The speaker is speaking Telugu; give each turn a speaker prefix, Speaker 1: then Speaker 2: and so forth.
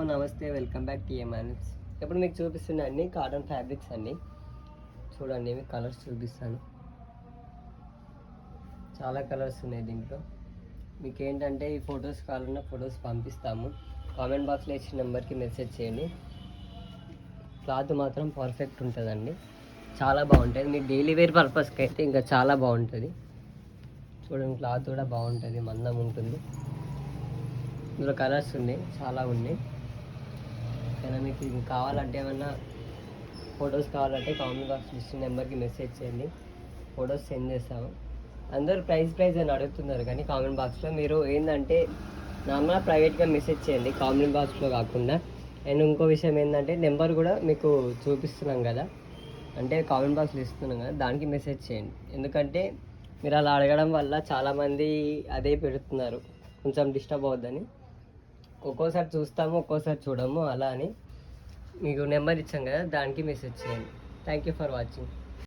Speaker 1: నమస్తే, వెల్కమ్ బ్యాక్ టీఎంఎన్స్. ఇప్పుడు మీకు చూపిస్తున్న అన్ని కాటన్ ఫ్యాబ్రిక్స్ అండి. చూడండి, మీకు కలర్స్ చూపిస్తాను. చాలా కలర్స్ ఉన్నాయి దీంట్లో. మీకు ఏంటంటే ఈ ఫొటోస్ కావాలన్నా ఫొటోస్ పంపిస్తాము. కామెంట్ బాక్స్లో ఇచ్చిన నెంబర్కి మెసేజ్ చేయండి. క్లాత్ మాత్రం పర్ఫెక్ట్ ఉంటుందండి, చాలా బాగుంటుంది. మీ డైలీ వేర్ పర్పస్కి అయితే ఇంకా చాలా బాగుంటుంది. చూడండి, క్లాత్ కూడా బాగుంటుంది, మందం ఉంటుంది. ఇందులో కలర్స్ ఉన్నాయి, చాలా ఉన్నాయి. కానీ మీకు ఇది కావాలంటే ఏమన్నా ఫొటోస్ కావాలంటే కామెంట్ బాక్స్ ఇచ్చిన నెంబర్కి మెసేజ్ చేయండి, ఫొటోస్ సెండ్ చేస్తాము. అందరూ ప్రైస్ అని అడుగుతున్నారు, కానీ కామెంట్ బాక్స్లో మీరు ఏంటంటే నార్మల్గా ప్రైవేట్గా మెసేజ్ చేయండి, కామెంట్ బాక్స్లో కాకుండా. అండ్ ఇంకో విషయం ఏంటంటే నెంబర్ కూడా మీకు చూపిస్తున్నాం కదా, అంటే కామెంట్ బాక్స్లో ఇస్తున్నాం కదా, దానికి మెసేజ్ చేయండి. ఎందుకంటే మీరు అలా అడగడం వల్ల చాలామంది అదే పెడుతున్నారు, కొంచెం డిస్టర్బ్ అవుద్దని. ఒక్కోసారి చూస్తాము, ఒక్కోసారి చూడము. అలా అని మీకు నెంబర్ ఇచ్చాం కదా, దానికి మెసేజ్ చేయండి. Thank you for watching.